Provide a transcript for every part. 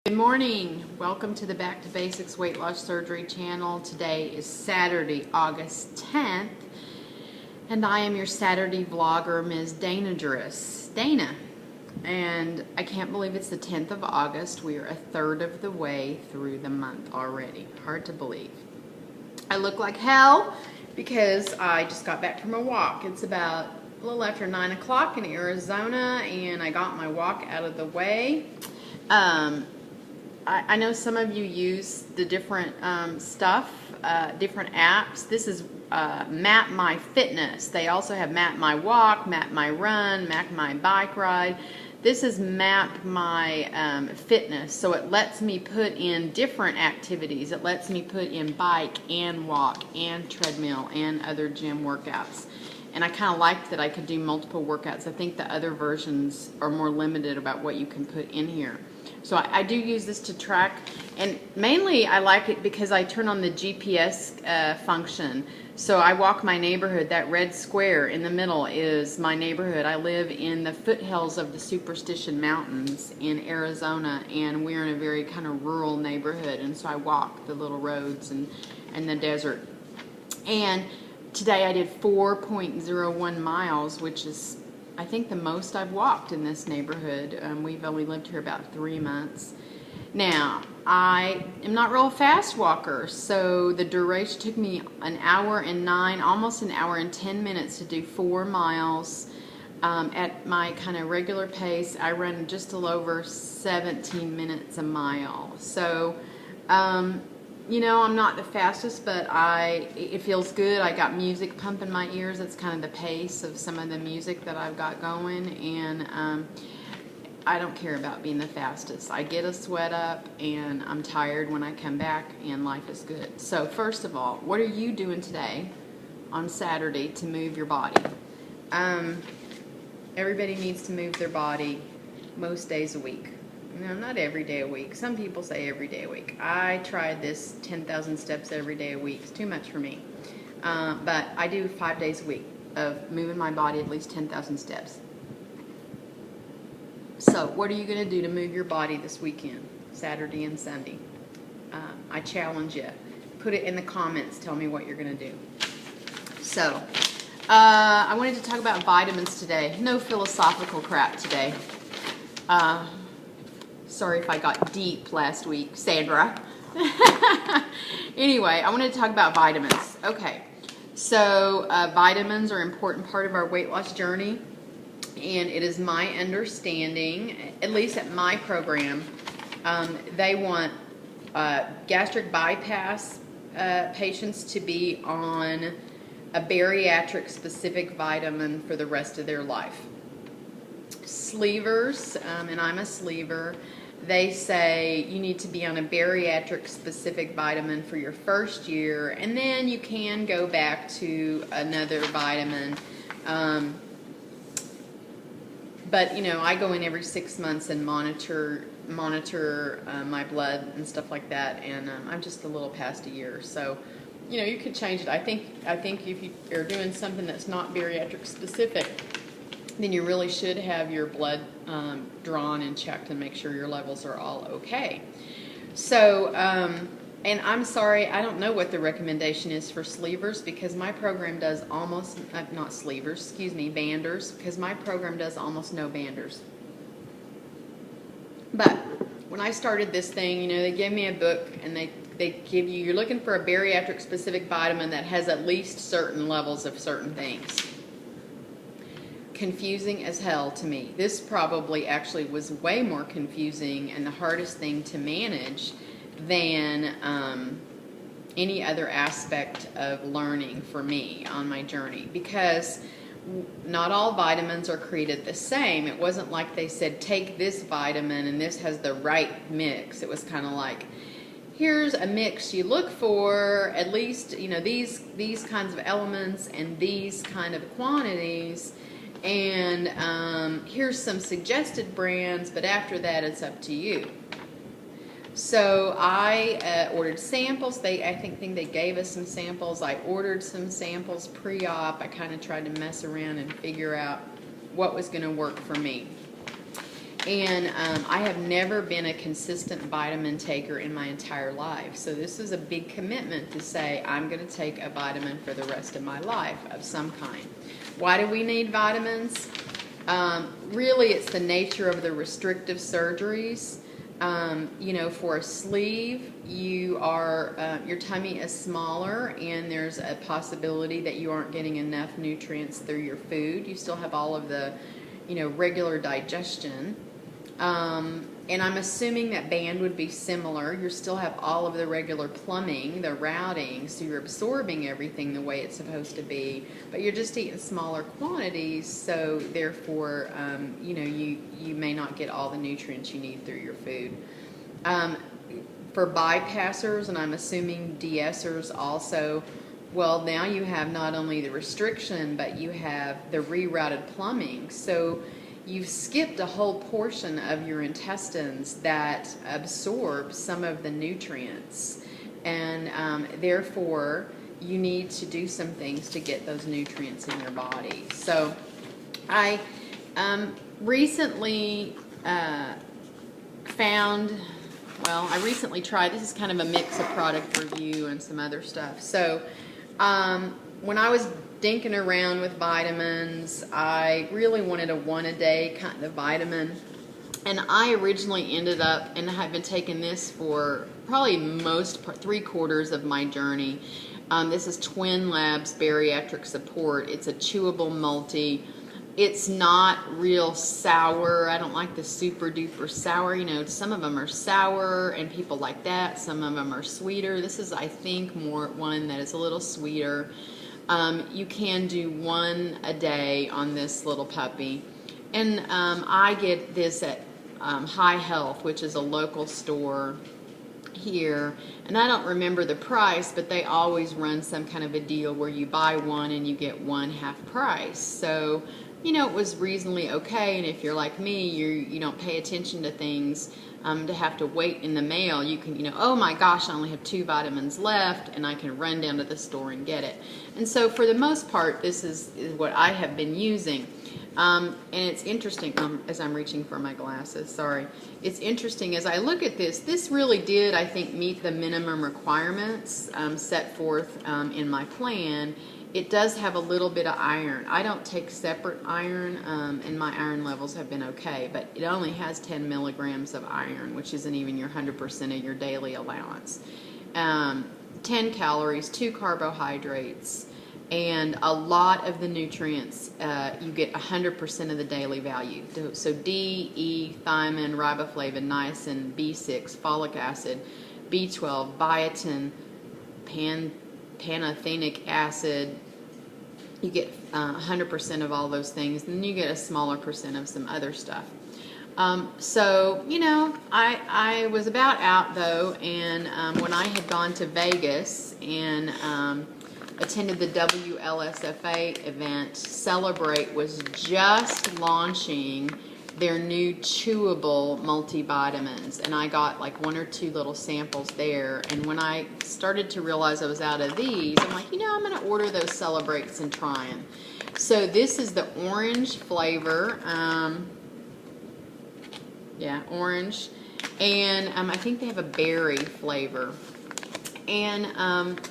Good morning. Welcome to the Back to Basics Weight Loss Surgery channel. Today is Saturday, August 10th, and I am your Saturday vlogger, MsDanaGerous, Dana. And I can't believe it's the 10th of August. We are a third of the way through the month already. Hard to believe. I look like hell because I just got back from a walk. It's about a little after 9 o'clock in Arizona, and I got my walk out of the way. I know some of you use the different different apps. This is Map My Fitness. They also have Map My Walk, Map My Run, Map My Bike Ride. This is Map My Fitness, so it lets me put in different activities. It lets me put in bike and walk and treadmill and other gym workouts. And I kind of liked that I could do multiple workouts. I think the other versions are more limited about what you can put in here. So I do use this to track, and mainly I like it because I turn on the GPS function. So I walk my neighborhood. That red square in the middle is my neighborhood. I live in the foothills of the Superstition Mountains in Arizona, and we're in a very kind of rural neighborhood, and so I walk the little roads and the desert. And today I did 4.01 miles, which is, I think, the most I've walked in this neighborhood. We've only lived here about 3 months. Now, I am not real fast walker, so the duration took me an hour and 9, almost an hour and 10 minutes to do 4 miles. At my kind of regular pace, I run just a little over 17 minutes a mile. So, you know, I'm not the fastest, but it feels good. I got music pumping my ears. That's kind of the pace of some of the music that I've got going, and I don't care about being the fastest. I get a sweat up, and I'm tired when I come back, and life is good. So first of all, what are you doing today on Saturday to move your body? Everybody needs to move their body most days a week. No, not every day a week. Some people say every day a week. I tried this 10,000 steps every day a week. It's too much for me. But I do 5 days a week of moving my body at least 10,000 steps. So what are you going to do to move your body this weekend, Saturday and Sunday? I challenge you. Put it in the comments. Tell me what you're going to do. So I wanted to talk about vitamins today. No philosophical crap today. Sorry if I got deep last week, Sandra. Anyway, I wanted to talk about vitamins. Okay, so vitamins are an important part of our weight loss journey, and it is my understanding, at least at my program, they want gastric bypass patients to be on a bariatric specific vitamin for the rest of their life. Sleevers, and I'm a sleever, they say you need to be on a bariatric specific vitamin for your first year, and then you can go back to another vitamin. But you know, I go in every 6 months and monitor my blood and stuff like that, and I'm just a little past a year, so you know, you could change it. I think if you are doing something that's not bariatric specific, then you really should have your blood drawn and checked and make sure your levels are all okay. So, and I'm sorry, I don't know what the recommendation is for sleevers, because my program does almost, not sleevers, excuse me, banders, because my program does almost no banders. But when I started this thing, you know, they gave me a book, and they give you, you're looking for a bariatric specific vitamin that has at least certain levels of certain things. Confusing as hell to me. This probably actually was way more confusing and the hardest thing to manage than any other aspect of learning for me on my journey, because not all vitamins are created the same. It wasn't like they said take this vitamin and this has the right mix. It was kind of like, here's a mix you look for, at least, you know, these kinds of elements and these kind of quantities, and here's some suggested brands, but after that it's up to you. So I ordered samples. I think they gave us some samples. I ordered some samples pre-op. I kind of tried to mess around and figure out what was going to work for me. And I have never been a consistent vitamin taker in my entire life. So this is a big commitment to say I'm going to take a vitamin for the rest of my life of some kind. Why do we need vitamins? Really, it's the nature of the restrictive surgeries. You know, for a sleeve, your tummy is smaller, and there's a possibility that you aren't getting enough nutrients through your food. You still have all of the, regular digestion. And I'm assuming that band would be similar. You still have all of the regular plumbing, the routing, so you're absorbing everything the way it's supposed to be, but you're just eating smaller quantities, so therefore, you may not get all the nutrients you need through your food. For bypassers, and I'm assuming de-essers also, well, now you have not only the restriction, but you have the rerouted plumbing. So you've skipped a whole portion of your intestines that absorb some of the nutrients. And therefore, you need to do some things to get those nutrients in your body. So I recently I recently tried, this is kind of a mix of product review and some other stuff. So when I was dinking around with vitamins, I really wanted a one-a-day kind of vitamin. And I originally ended up, and have been taking this for probably 3/4 of my journey. This is Twin Labs Bariatric Support. It's a chewable multi. It's not real sour. I don't like the super duper sour. Some of them are sour and people like that. Some of them are sweeter. This is, I think, more one that is a little sweeter. You can do one a day on this little puppy. And I get this at High Health, which is a local store here. And I don't remember the price, but they always run some kind of a deal where you buy one and you get one half price. So it was reasonably okay, and if you're like me, you don't pay attention to things, to have to wait in the mail, you can, oh my gosh, I only have 2 vitamins left, and I can run down to the store and get it. And so for the most part, this is what I have been using. And it's interesting, as I'm reaching for my glasses, sorry. It's interesting, as I look at this really did, I think, meet the minimum requirements set forth in my plan. It does have a little bit of iron. I don't take separate iron, and my iron levels have been okay, but it only has 10 milligrams of iron, which isn't even your 100% of your daily allowance. 10 calories, 2 carbohydrates, and a lot of the nutrients. You get 100% of the daily value. So D, E, thiamine, riboflavin, niacin, B6, folic acid, B12, biotin, pantothenic acid. You get 100% of all those things, and then you get a smaller percent of some other stuff. So I was about out though, and when I had gone to Vegas and attended the WLSFA event, Celebrate was just launching their new chewable multivitamins, and I got like 1 or 2 little samples there. And when I started to realize I was out of these, I'm like, I'm going to order those Celebrates and try them. So this is the orange flavor, orange, and I think they have a berry flavor, and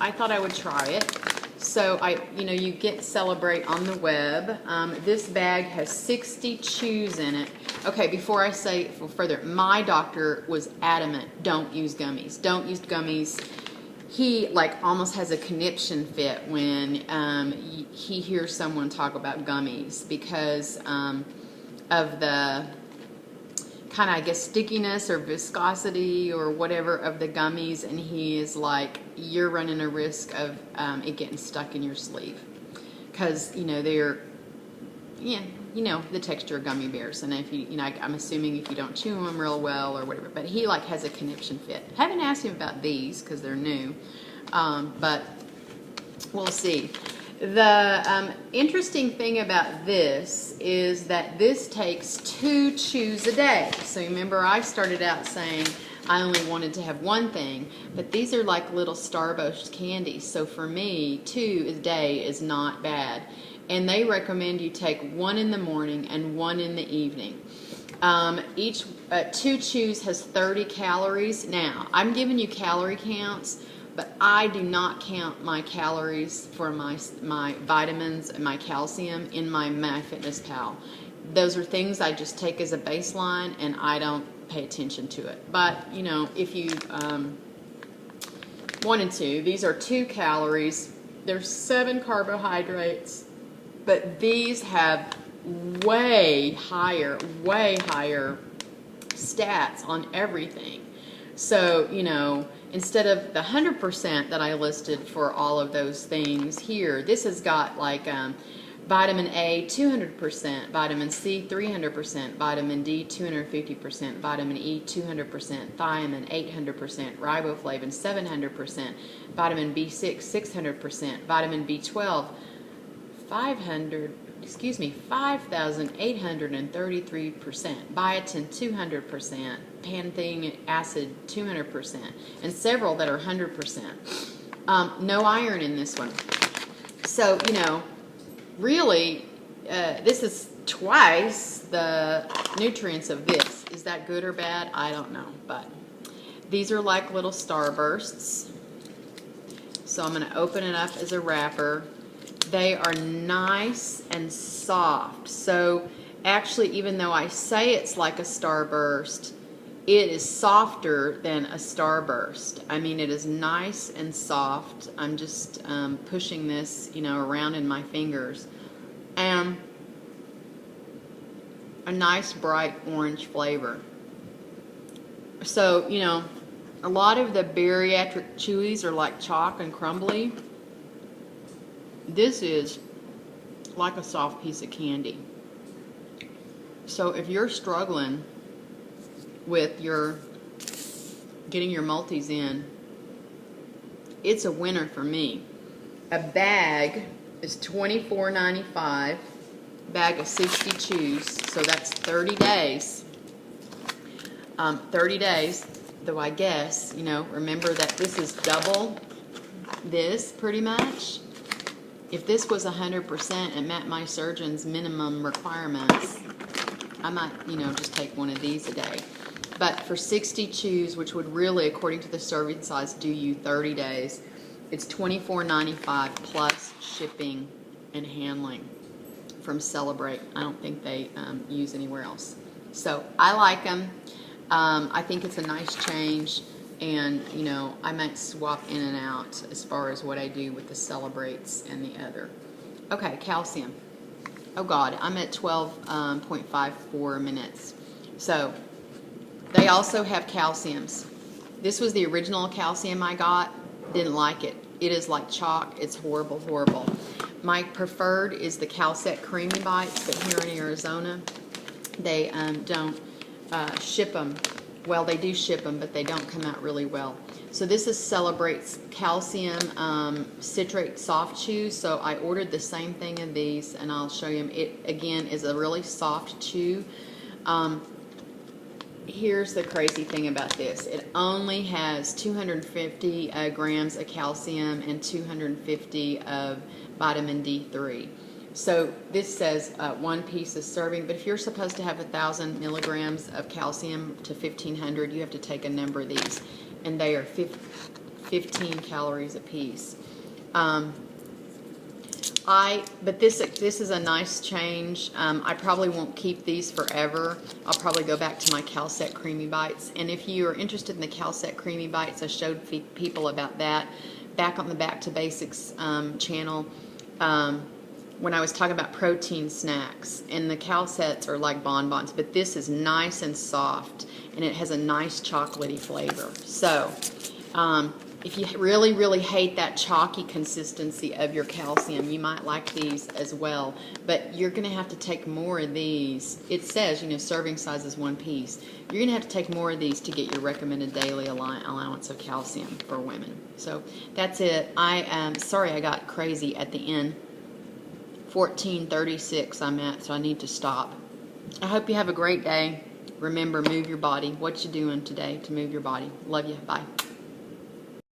I thought I would try it. So you get Celebrate on the web. This bag has 60 chews in it. Okay, before I say further, my doctor was adamant, don't use gummies. Don't use gummies. He almost has a conniption fit when he hears someone talk about gummies because of the kind of, I guess, stickiness or viscosity or whatever of the gummies, and he is like, you're running a risk of it getting stuck in your sleeve, because they're the texture of gummy bears, and if I'm assuming if you don't chew them real well or whatever, but he has a conniption fit. Haven't asked him about these because they're new, but we'll see. The interesting thing about this is that this takes 2 chews a day. So remember, I started out saying I only wanted to have one thing, but these are like little Starburst candies. So for me, 2 a day is not bad. And they recommend you take 1 in the morning and 1 in the evening. Each 2 chews has 30 calories. Now, I'm giving you calorie counts, but I do not count my calories for my vitamins and my calcium in my MyFitnessPal. Those are things I just take as a baseline, and I don't pay attention to it. But, you know, if you wanted to, these are 2 calories. There's 7 carbohydrates, but these have way higher stats on everything. So, you know, instead of the 100% that I listed for all of those things here, this has got like vitamin A 200%, vitamin C 300%, vitamin D 250%, vitamin E 200%, thiamine 800%, riboflavin 700%, vitamin B6 600%, vitamin B12 5,833%, biotin 200%, pantothenic acid 200%, and several that are 100%. No iron in this one. So, you know, really, this is twice the nutrients of this. Is that good or bad? I don't know, but these are like little starbursts. So I'm going to open it up as a wrapper. They are nice and soft. So actually, even though I say it's like a starburst, it is softer than a starburst. I mean, it is nice and soft. I'm just pushing this, you know, around in my fingers. And a nice bright orange flavor. So, you know, a lot of the bariatric chewies are like chalk and crumbly. This is like a soft piece of candy. So if you're struggling with getting your multis in, it's a winner for me. A bag is $24.95, bag of 60 chews, so that's 30 days. 30 days, though I guess, you know, remember that this is double this pretty much. If this was 100% and met my surgeon's minimum requirements, I might, you know, just take one of these a day. But for 60 chews, which would really, according to the serving size, do you 30 days, it's $24.95 plus shipping and handling from Celebrate. I don't think they use anywhere else. So I like them. I think it's a nice change. And, you know, I might swap in and out as far as what I do with the Celebrates and the other. Okay, calcium. Oh, God, I'm at 12.54 minutes. So, they also have calciums. This was the original calcium I got. Didn't like it. It is like chalk. It's horrible, horrible. My preferred is the Calcet Creamy Bites, but here in Arizona, they don't ship them. Well, they do ship them, but they don't come out really well. So this is Celebrate's calcium citrate soft chews. So I ordered the same thing of these, and I'll show you them. It, again, is a really soft chew. Here's the crazy thing about this. It only has 250 grams of calcium and 250 of vitamin D3. So this says 1 piece is serving, but if you're supposed to have 1,000 milligrams of calcium to 1,500, you have to take a number of these, and they are 15 calories a piece. But this is a nice change. I probably won't keep these forever. I'll probably go back to my Calcet Creamy Bites. And if you are interested in the Calcet Creamy Bites, I showed people about that back on the Back to Basics channel. When I was talking about protein snacks, and the Calcets are like bonbons, but this is nice and soft, and it has a nice chocolatey flavor. So, if you really, really hate that chalky consistency of your calcium, you might like these as well, but you're going to have to take more of these. It says, you know, serving size is 1 piece. You're going to have to take more of these to get your recommended daily allowance of calcium for women. So, that's it. I am sorry I got crazy at the end. 14:36 I'm at, so I need to stop. I hope you have a great day. Remember, move your body. What you doing today to move your body? Love you. Bye.